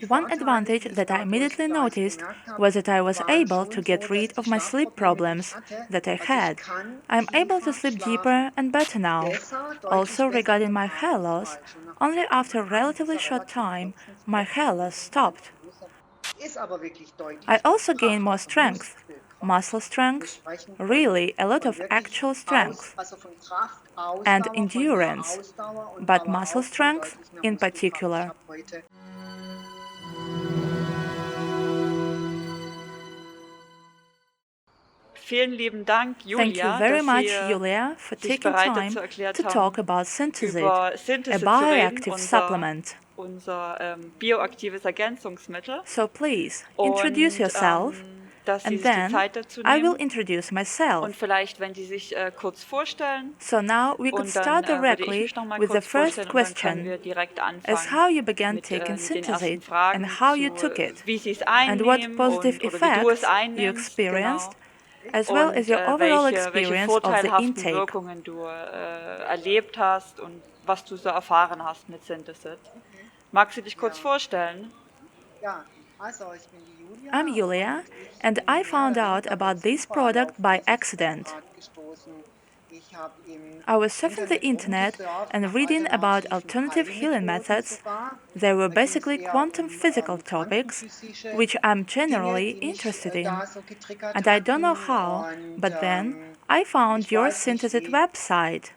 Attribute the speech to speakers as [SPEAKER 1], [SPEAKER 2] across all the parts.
[SPEAKER 1] One advantage that I immediately noticed was that I was able to get rid of my sleep problems that I had. I'm able to sleep deeper and better now. Also, regarding my hair loss, only after a relatively short time, my hair loss stopped. I also gained more strength, muscle strength, really a lot of actual strength, and endurance, but muscle strength in particular.
[SPEAKER 2] Vielen lieben Dank,
[SPEAKER 1] Thank you
[SPEAKER 2] Julia,
[SPEAKER 1] very
[SPEAKER 2] dass Sie
[SPEAKER 1] much, Julia, for
[SPEAKER 2] sich
[SPEAKER 1] taking
[SPEAKER 2] bereit
[SPEAKER 1] time
[SPEAKER 2] dazu erklärt
[SPEAKER 1] to talk
[SPEAKER 2] haben,
[SPEAKER 1] about Synthesit,
[SPEAKER 2] über
[SPEAKER 1] a
[SPEAKER 2] Synthese zu reden,
[SPEAKER 1] bioactive supplement.
[SPEAKER 2] unser bioaktives Ergänzungsmittel.
[SPEAKER 1] So please, introduce
[SPEAKER 2] Und
[SPEAKER 1] yourself,
[SPEAKER 2] dass Sie
[SPEAKER 1] and
[SPEAKER 2] sich die
[SPEAKER 1] then
[SPEAKER 2] Zeit dazu
[SPEAKER 1] I will
[SPEAKER 2] nehmen.
[SPEAKER 1] introduce
[SPEAKER 2] Und
[SPEAKER 1] myself.
[SPEAKER 2] vielleicht, wenn Sie sich kurz vorstellen.
[SPEAKER 1] So now we could
[SPEAKER 2] Und dann
[SPEAKER 1] start
[SPEAKER 2] würde ich
[SPEAKER 1] directly
[SPEAKER 2] mich noch mal
[SPEAKER 1] with the
[SPEAKER 2] kurz
[SPEAKER 1] first
[SPEAKER 2] vorstellen und dann können
[SPEAKER 1] question,
[SPEAKER 2] wir direkt
[SPEAKER 1] as
[SPEAKER 2] anfangen
[SPEAKER 1] how you began
[SPEAKER 2] mit
[SPEAKER 1] taking
[SPEAKER 2] den ersten
[SPEAKER 1] Synthesit
[SPEAKER 2] Fragen
[SPEAKER 1] and how
[SPEAKER 2] zu,
[SPEAKER 1] you took it,
[SPEAKER 2] wie Sie es
[SPEAKER 1] and what
[SPEAKER 2] einnehmen
[SPEAKER 1] positive
[SPEAKER 2] oder wie du es
[SPEAKER 1] effects you
[SPEAKER 2] einnimmst,
[SPEAKER 1] experienced,
[SPEAKER 2] genau.
[SPEAKER 1] as well as
[SPEAKER 2] Und
[SPEAKER 1] your overall
[SPEAKER 2] welche
[SPEAKER 1] experience of the
[SPEAKER 2] vorteilhaften
[SPEAKER 1] intake.
[SPEAKER 2] Wirkungen du erlebt hast und was du so erfahren hast mit Synthesit. Magst du dich kurz vorstellen?
[SPEAKER 1] I'm Yulia, and I found out about this product by accident. I was surfing the internet and reading about alternative healing methods. They were basically quantum physical topics, which I'm generally interested in. And I don't know how, but then I found your Synthesit website.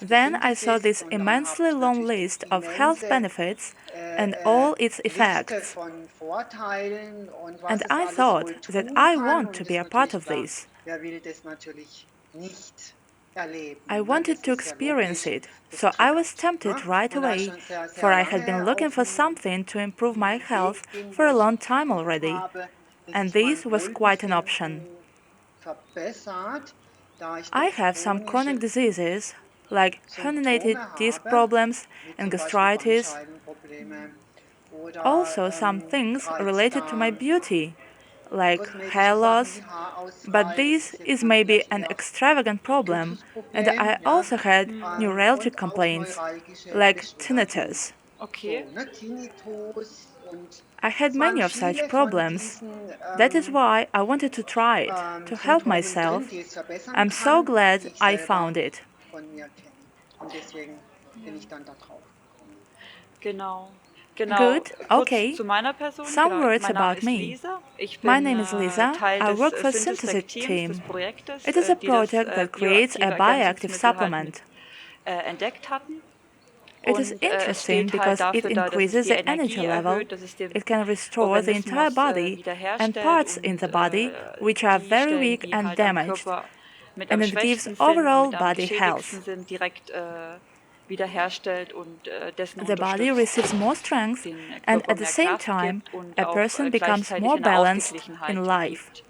[SPEAKER 1] Then I saw this immensely long list of health benefits and all its effects. And I thought that I want to be a part of this. I wanted to experience it, so I was tempted right away, for I had been looking for something to improve my health for a long time already, and this was quite an option. I have some chronic diseases, like herniated disc problems and gastritis, also some things related to my beauty, like hair loss, but this is maybe an extravagant problem, and I also had neuralgic complaints, like tinnitus.
[SPEAKER 2] Okay.
[SPEAKER 1] I had many of such problems. That is why I wanted to try it, to help myself. I'm so glad I found it.
[SPEAKER 2] Genau.
[SPEAKER 1] Good,
[SPEAKER 2] Kurz
[SPEAKER 1] okay.
[SPEAKER 2] zu meiner Person.
[SPEAKER 1] Some words
[SPEAKER 2] Mein Name
[SPEAKER 1] about
[SPEAKER 2] ist
[SPEAKER 1] me.
[SPEAKER 2] Lisa. Ich
[SPEAKER 1] My
[SPEAKER 2] bin
[SPEAKER 1] name is Lisa.
[SPEAKER 2] Teil
[SPEAKER 1] I
[SPEAKER 2] des
[SPEAKER 1] work for
[SPEAKER 2] Synthesis
[SPEAKER 1] Synthesit
[SPEAKER 2] Teams, des
[SPEAKER 1] team.
[SPEAKER 2] Projektes,
[SPEAKER 1] It is a
[SPEAKER 2] die das
[SPEAKER 1] project that creates a bioactive supplement.
[SPEAKER 2] entdeckt hatten.
[SPEAKER 1] It is
[SPEAKER 2] Und
[SPEAKER 1] interesting
[SPEAKER 2] steht halt
[SPEAKER 1] because it
[SPEAKER 2] dafür da, dass es
[SPEAKER 1] increases
[SPEAKER 2] die
[SPEAKER 1] the energy
[SPEAKER 2] Energie
[SPEAKER 1] level,
[SPEAKER 2] erhöht, dass es den
[SPEAKER 1] it can restore the entire
[SPEAKER 2] Organismus
[SPEAKER 1] body and
[SPEAKER 2] wiederherstellt
[SPEAKER 1] parts in the
[SPEAKER 2] und
[SPEAKER 1] body which are
[SPEAKER 2] die
[SPEAKER 1] very
[SPEAKER 2] Stellen,
[SPEAKER 1] weak
[SPEAKER 2] die
[SPEAKER 1] and
[SPEAKER 2] halt am
[SPEAKER 1] damaged,
[SPEAKER 2] Körper mit
[SPEAKER 1] and
[SPEAKER 2] am
[SPEAKER 1] it gives
[SPEAKER 2] schwächsten sind
[SPEAKER 1] overall
[SPEAKER 2] und mit am
[SPEAKER 1] body
[SPEAKER 2] geschädigsten
[SPEAKER 1] health.
[SPEAKER 2] sind, direkt wiederherstellt und dessen
[SPEAKER 1] The body
[SPEAKER 2] unterstützt,
[SPEAKER 1] receives more strength,
[SPEAKER 2] den
[SPEAKER 1] and
[SPEAKER 2] Körper
[SPEAKER 1] at the
[SPEAKER 2] mehr
[SPEAKER 1] same
[SPEAKER 2] Kraft
[SPEAKER 1] time,
[SPEAKER 2] gibt und
[SPEAKER 1] a
[SPEAKER 2] auch
[SPEAKER 1] person becomes
[SPEAKER 2] gleichzeitig
[SPEAKER 1] more
[SPEAKER 2] eine
[SPEAKER 1] balanced
[SPEAKER 2] Ausgeglichenheit
[SPEAKER 1] in life.
[SPEAKER 2] gibt.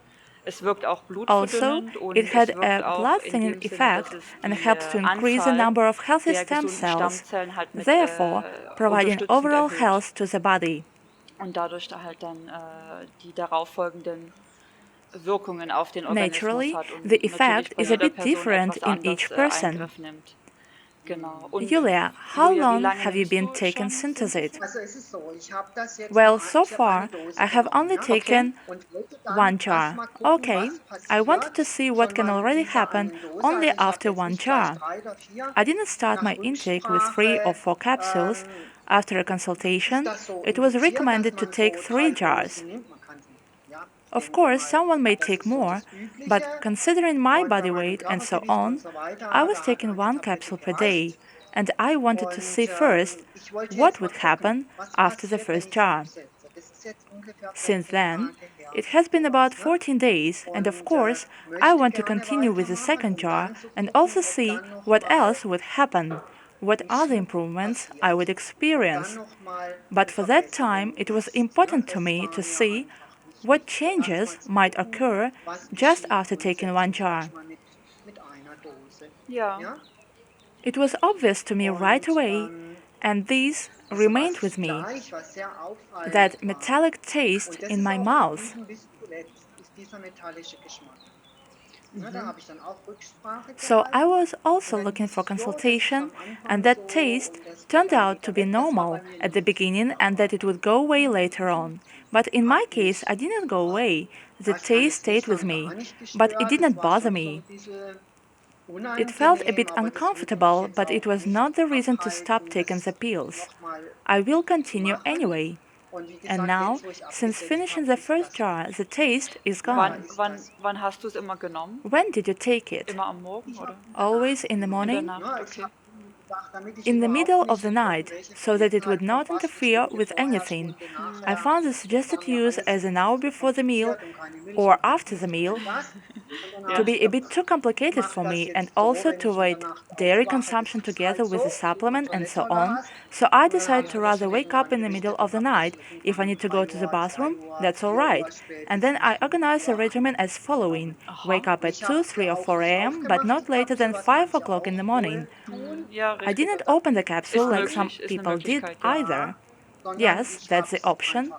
[SPEAKER 2] Es wirkt auch
[SPEAKER 1] Also,
[SPEAKER 2] blutverdünnend und
[SPEAKER 1] it
[SPEAKER 2] es
[SPEAKER 1] had
[SPEAKER 2] wirkt
[SPEAKER 1] a
[SPEAKER 2] auch
[SPEAKER 1] blood
[SPEAKER 2] in
[SPEAKER 1] thinning
[SPEAKER 2] dem Sinne, dass
[SPEAKER 1] effect
[SPEAKER 2] es
[SPEAKER 1] and
[SPEAKER 2] die
[SPEAKER 1] helps to increase the
[SPEAKER 2] Anzahl
[SPEAKER 1] number of healthy
[SPEAKER 2] der
[SPEAKER 1] stem
[SPEAKER 2] gesunden
[SPEAKER 1] cells,
[SPEAKER 2] Stammzellen halt mit
[SPEAKER 1] therefore providing
[SPEAKER 2] unterstützend
[SPEAKER 1] overall
[SPEAKER 2] erhöht.
[SPEAKER 1] health to the body.
[SPEAKER 2] Und dadurch da halt dann die darauffolgenden Wirkungen auf den Organismus
[SPEAKER 1] Naturally,
[SPEAKER 2] hat und
[SPEAKER 1] the
[SPEAKER 2] natürlich
[SPEAKER 1] effect
[SPEAKER 2] bei
[SPEAKER 1] is a
[SPEAKER 2] jeder
[SPEAKER 1] bit
[SPEAKER 2] Person
[SPEAKER 1] different
[SPEAKER 2] etwas
[SPEAKER 1] in
[SPEAKER 2] anders
[SPEAKER 1] each person.
[SPEAKER 2] Eingriff nimmt. Genau. Und
[SPEAKER 1] Julia, how
[SPEAKER 2] Julia, wie
[SPEAKER 1] long
[SPEAKER 2] lange
[SPEAKER 1] have you
[SPEAKER 2] nimmst
[SPEAKER 1] been
[SPEAKER 2] du
[SPEAKER 1] taking
[SPEAKER 2] schon
[SPEAKER 1] Synthesit?
[SPEAKER 2] Synthesit?
[SPEAKER 1] Well, so far, I have only
[SPEAKER 2] Okay.
[SPEAKER 1] taken one jar. Okay, I wanted to see what can already happen only after one jar. I didn't start my intake with 3 or 4 capsules. After a consultation, it was recommended to take 3 jars. Of course, someone may take more, but considering my body weight and so on, I was taking 1 capsule per day, and I wanted to see first what would happen after the first jar. Since then, it has been about 14 days, and of course, I want to continue with the second jar and also see what else would happen, what other improvements I would experience. But for that time, it was important to me to see what changes might occur just after taking 1 jar.
[SPEAKER 2] Ja.
[SPEAKER 1] It was obvious to me right away, and this remained with me, that metallic taste in my mouth. So I was also looking for consultation, and that taste turned out to be normal at the beginning and that it would go away later on. But in my case, I didn't go away. The taste stayed with me, but it didn't bother me. It felt a bit uncomfortable, but it was not the reason to stop taking the pills. I will continue anyway. And now, since finishing the first jar, the taste is gone.
[SPEAKER 2] Wann hast du es immer genommen?
[SPEAKER 1] When did you take it?
[SPEAKER 2] Immer am Morgen oder
[SPEAKER 1] Always in the
[SPEAKER 2] in der
[SPEAKER 1] morning?
[SPEAKER 2] Nacht? Okay.
[SPEAKER 1] In the middle of the night, so that it would not interfere with anything. I found the suggested use as an hour before the meal or after the meal to be a bit too complicated for me, and also to avoid dairy consumption together with the supplement and so on. So I decided to rather wake up in the middle of the night. If I need to go to the bathroom, that's all right. And then I organized the regimen as following: wake up at 2, 3 or 4 a.m., but not later than 5 o'clock in the morning.
[SPEAKER 2] Ja,
[SPEAKER 1] I
[SPEAKER 2] richtig.
[SPEAKER 1] didn't open the capsule like some
[SPEAKER 2] Ist eine
[SPEAKER 1] people did
[SPEAKER 2] Möglichkeit, ja.
[SPEAKER 1] either. Yes, that's the option.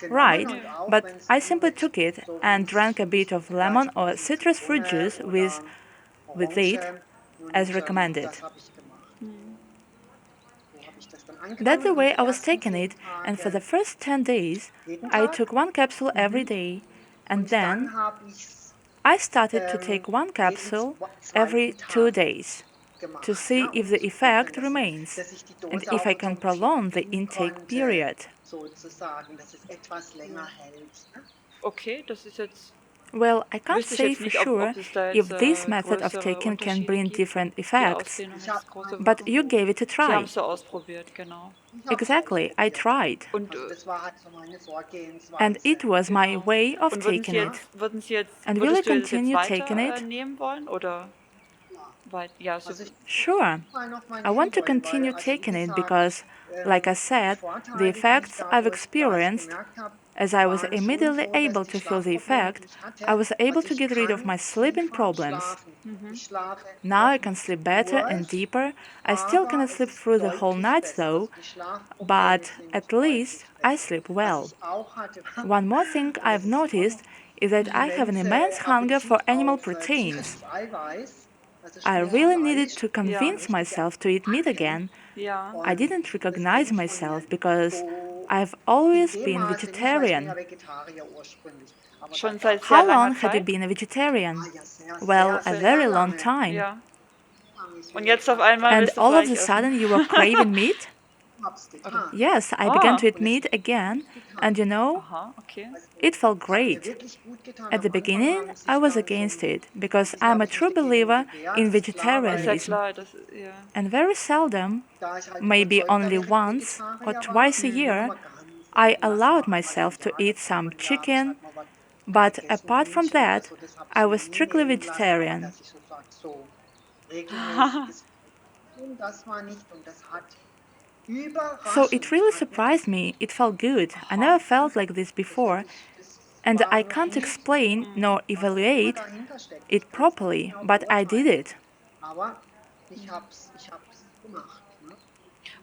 [SPEAKER 1] Right, but I simply took it and drank a bit of lemon or citrus fruit juice with it, as recommended. That's the way I was taking it, and for the first 10 days, I took one capsule every day, and then I started to take one capsule every 2 days to see if the effect remains and if I can prolong the intake period.
[SPEAKER 2] Okay, das ist jetzt.
[SPEAKER 1] Well, I can't
[SPEAKER 2] Wüsste ich
[SPEAKER 1] say
[SPEAKER 2] jetzt
[SPEAKER 1] for
[SPEAKER 2] nicht, ob
[SPEAKER 1] sure
[SPEAKER 2] es da
[SPEAKER 1] if
[SPEAKER 2] jetzt
[SPEAKER 1] this method of
[SPEAKER 2] größere
[SPEAKER 1] taking can
[SPEAKER 2] Unterschiede
[SPEAKER 1] bring
[SPEAKER 2] gibt.
[SPEAKER 1] different
[SPEAKER 2] Die
[SPEAKER 1] effects,
[SPEAKER 2] Ausdehnung ist große
[SPEAKER 1] but you gave it a
[SPEAKER 2] Sie haben
[SPEAKER 1] try.
[SPEAKER 2] es so ausprobiert, genau.
[SPEAKER 1] Exactly, I tried.
[SPEAKER 2] Und,
[SPEAKER 1] And it was my
[SPEAKER 2] genau.
[SPEAKER 1] way of
[SPEAKER 2] Und
[SPEAKER 1] taking it. And will you
[SPEAKER 2] würdest du das jetzt
[SPEAKER 1] continue taking
[SPEAKER 2] weiter
[SPEAKER 1] it?
[SPEAKER 2] nehmen wollen? Oder ja, so
[SPEAKER 1] Sure. I want to continue taking it because, like I said, the effects I've experienced, as I was immediately able to feel the effect, I was able to get rid of my sleeping problems. Now I can sleep better and deeper. I still cannot sleep through the whole night though, but at least I sleep well. One more thing I've noticed is that I have an immense hunger for animal proteins. I really needed to convince myself to eat meat again.
[SPEAKER 2] ja.
[SPEAKER 1] I didn't recognize myself because I've always been vegetarian.
[SPEAKER 2] Schon seit
[SPEAKER 1] How
[SPEAKER 2] sehr
[SPEAKER 1] long
[SPEAKER 2] langer
[SPEAKER 1] had you
[SPEAKER 2] Zeit?
[SPEAKER 1] been a vegetarian? Well, a very long time.
[SPEAKER 2] Ja. Und jetzt auf einmal
[SPEAKER 1] And
[SPEAKER 2] willst du
[SPEAKER 1] all of
[SPEAKER 2] Fleisch
[SPEAKER 1] a
[SPEAKER 2] essen.
[SPEAKER 1] sudden you were craving meat? Yes, I began to eat meat again, and you know,
[SPEAKER 2] Aha, okay.
[SPEAKER 1] it felt great. At the beginning, I was against it because I'm a true believer in
[SPEAKER 2] Ist ja
[SPEAKER 1] vegetarianism,
[SPEAKER 2] klar, das ja.
[SPEAKER 1] and very seldom, maybe only once or twice a year, I allowed myself to eat some chicken, but apart from that, I was strictly vegetarian. So it really surprised me. It felt good. I never felt like this before, and I can't explain nor evaluate it properly, but I did it.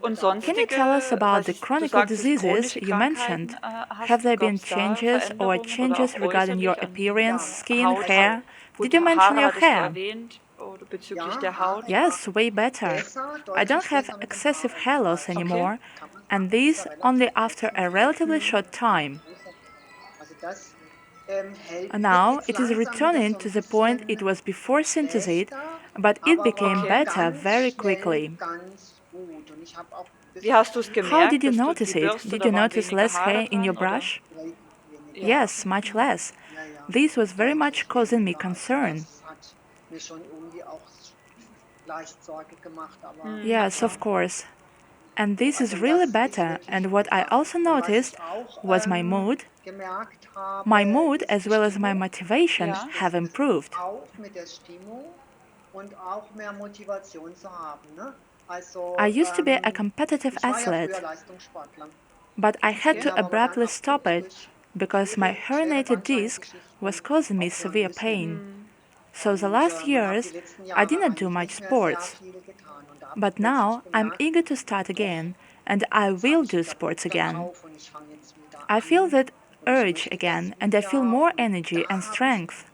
[SPEAKER 2] Und
[SPEAKER 1] Can you tell us about the chronic diseases you mentioned? Have there been changes or changes regarding your appearance, skin, hair? Did you mention your hair?
[SPEAKER 2] Oder bezüglich der Haut?
[SPEAKER 1] Yes, way better. I don't have excessive hair loss anymore, and this only after a relatively short time. Now it is returning to the point it was before synthesis, but it became better very quickly.
[SPEAKER 2] Wie hast du es gemerkt?
[SPEAKER 1] How did you
[SPEAKER 2] dass du
[SPEAKER 1] notice
[SPEAKER 2] die
[SPEAKER 1] it?
[SPEAKER 2] Bürste,
[SPEAKER 1] Did
[SPEAKER 2] da
[SPEAKER 1] you
[SPEAKER 2] waren
[SPEAKER 1] notice
[SPEAKER 2] weniger
[SPEAKER 1] less
[SPEAKER 2] Haare
[SPEAKER 1] hair in your
[SPEAKER 2] dran, oder?
[SPEAKER 1] brush? Yes, much less. This was very much causing me concern. Yes, of course. And this is really better. And what I also noticed was my mood. My mood as well as my motivation
[SPEAKER 2] Ja.
[SPEAKER 1] have improved. I used to be a competitive athlete, but I had to abruptly stop it because my herniated disc was causing me severe pain. So the last years, I didn't do much sports. But now I'm eager to start again, and I will do sports again. I feel that urge again, and I feel more energy and strength.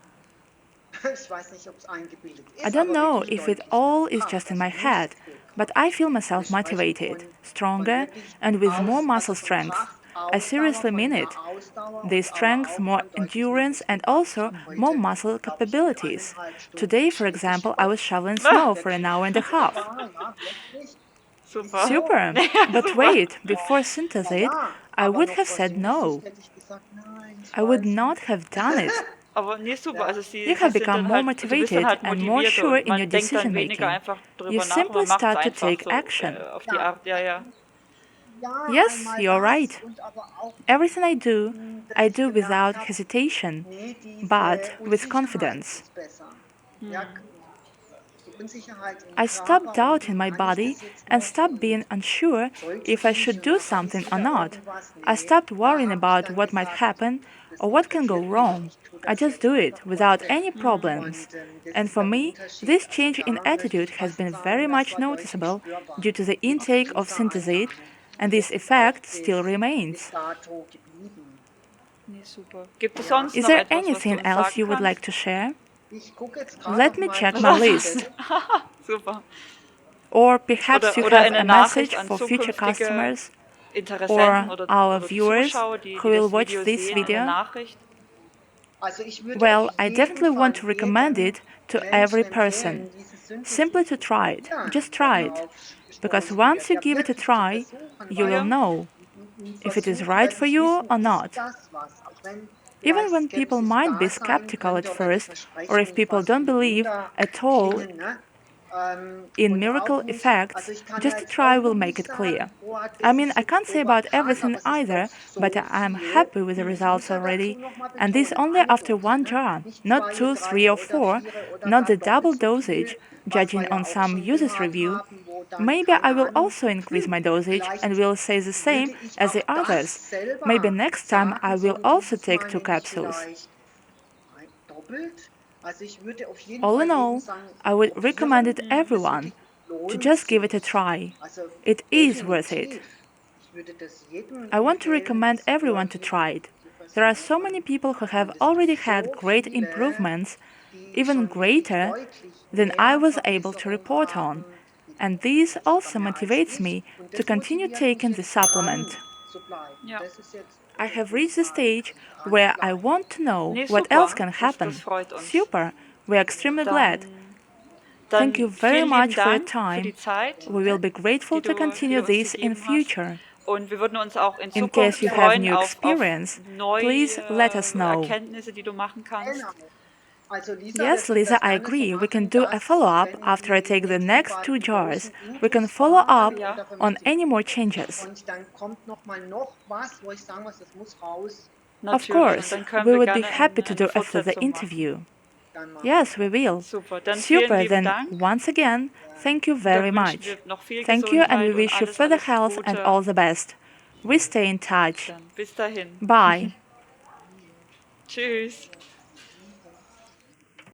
[SPEAKER 1] I don't know if it all is just in my head, but I feel myself motivated, stronger, and with more muscle strength. I seriously mean it. This strength, more endurance, and also more muscle capabilities. Today, for example, I was shoveling snow for an hour and a half.
[SPEAKER 2] Super.
[SPEAKER 1] Super! But wait, before synthesate, I would have said no. I would not have done it.
[SPEAKER 2] Aber nee, super. Also sie,
[SPEAKER 1] You
[SPEAKER 2] sie
[SPEAKER 1] have
[SPEAKER 2] sind
[SPEAKER 1] become
[SPEAKER 2] dann
[SPEAKER 1] more
[SPEAKER 2] halt, du bist dann
[SPEAKER 1] motivated
[SPEAKER 2] halt
[SPEAKER 1] and more
[SPEAKER 2] motivierter
[SPEAKER 1] sure
[SPEAKER 2] und
[SPEAKER 1] in your
[SPEAKER 2] man denkt dann
[SPEAKER 1] decision
[SPEAKER 2] weniger
[SPEAKER 1] making.
[SPEAKER 2] einfach
[SPEAKER 1] You
[SPEAKER 2] drüber nach und
[SPEAKER 1] simply
[SPEAKER 2] man macht es
[SPEAKER 1] start to
[SPEAKER 2] einfach
[SPEAKER 1] take
[SPEAKER 2] so
[SPEAKER 1] action.
[SPEAKER 2] auf die Art. Ja, ja.
[SPEAKER 1] Yes, you're right. Everything I do without hesitation, but with confidence. I stop doubting my body and stop being unsure if I should do something or not. I stopped worrying about what might happen or what can go wrong. I just do it without any problems. And for me, this change in attitude has been very much noticeable due to the intake of synthesate, and this effect still remains.
[SPEAKER 2] Nee, super. Gibt es sonst
[SPEAKER 1] Is
[SPEAKER 2] noch
[SPEAKER 1] there
[SPEAKER 2] etwas, was du
[SPEAKER 1] anything
[SPEAKER 2] uns
[SPEAKER 1] else
[SPEAKER 2] sagen
[SPEAKER 1] you would
[SPEAKER 2] kannst?
[SPEAKER 1] like to share? Let me check my list.
[SPEAKER 2] Super.
[SPEAKER 1] Or perhaps you
[SPEAKER 2] Oder
[SPEAKER 1] have
[SPEAKER 2] eine
[SPEAKER 1] a message
[SPEAKER 2] Nachricht an
[SPEAKER 1] for future
[SPEAKER 2] zukünftige
[SPEAKER 1] customers
[SPEAKER 2] Interessenten
[SPEAKER 1] or our
[SPEAKER 2] oder
[SPEAKER 1] viewers
[SPEAKER 2] Zuschauer, die
[SPEAKER 1] who will
[SPEAKER 2] das
[SPEAKER 1] watch
[SPEAKER 2] Video
[SPEAKER 1] this
[SPEAKER 2] sehen, eine
[SPEAKER 1] video.
[SPEAKER 2] Nachricht.
[SPEAKER 1] Well, I definitely want to recommend it to every person. Simply to try it. Just try it. Because once you give it a try, you will know if it is right for you or not. Even when people might be skeptical at first, or if people don't believe at all in miracle effects, just a try will make it clear. I mean, I can't say about everything either, but I'm happy with the results already, and this only after one jar, not 2, 3, or 4, not the double dosage, judging on some users' review. Maybe I will also increase my dosage and will say the same as the others. Maybe next time I will also take 2 capsules. All in all, I would recommend it everyone to just give it a try. It is worth it. I want to recommend everyone to try it. There are so many people who have already had great improvements, even greater than I was able to report on, and this also motivates me to continue taking the supplement.
[SPEAKER 2] Ja.
[SPEAKER 1] I have reached the stage where I want to know
[SPEAKER 2] Nee,
[SPEAKER 1] what
[SPEAKER 2] super.
[SPEAKER 1] else can
[SPEAKER 2] Das
[SPEAKER 1] happen.
[SPEAKER 2] freut uns.
[SPEAKER 1] Super. We're extremely glad.
[SPEAKER 2] Dann
[SPEAKER 1] Thank you very
[SPEAKER 2] vielen
[SPEAKER 1] much
[SPEAKER 2] lieben
[SPEAKER 1] for your
[SPEAKER 2] Dank für die
[SPEAKER 1] time.
[SPEAKER 2] Zeit,
[SPEAKER 1] We will be grateful
[SPEAKER 2] die
[SPEAKER 1] to
[SPEAKER 2] du
[SPEAKER 1] continue
[SPEAKER 2] uns
[SPEAKER 1] this in
[SPEAKER 2] gegeben hast.
[SPEAKER 1] future.
[SPEAKER 2] Und wir würden uns auch in
[SPEAKER 1] In
[SPEAKER 2] Zukunft
[SPEAKER 1] case you have
[SPEAKER 2] freuen
[SPEAKER 1] new
[SPEAKER 2] auf
[SPEAKER 1] experience,
[SPEAKER 2] neue
[SPEAKER 1] please let us know.
[SPEAKER 2] Erkenntnisse, die du machen kannst.
[SPEAKER 1] Yes, Lisa, I agree. We can do a follow-up after I take the next 2 jars. We can follow up on any more changes. Of course,
[SPEAKER 2] Dann können
[SPEAKER 1] we
[SPEAKER 2] wir
[SPEAKER 1] would be
[SPEAKER 2] gerne
[SPEAKER 1] happy to do
[SPEAKER 2] eine
[SPEAKER 1] after the
[SPEAKER 2] Fortsetzung machen.
[SPEAKER 1] interview. Yes, we will.
[SPEAKER 2] Super, dann vielen
[SPEAKER 1] Super,
[SPEAKER 2] lieben
[SPEAKER 1] then
[SPEAKER 2] Dank.
[SPEAKER 1] once again, thank you very
[SPEAKER 2] Dann wünschen
[SPEAKER 1] much.
[SPEAKER 2] wir noch viel
[SPEAKER 1] Thank you, and we
[SPEAKER 2] Gesundheit und
[SPEAKER 1] wish you
[SPEAKER 2] alles,
[SPEAKER 1] further
[SPEAKER 2] alles
[SPEAKER 1] health and
[SPEAKER 2] Gute.
[SPEAKER 1] all the best. We stay in touch.
[SPEAKER 2] Dann bis dahin.
[SPEAKER 1] Bye.
[SPEAKER 2] Tschüss.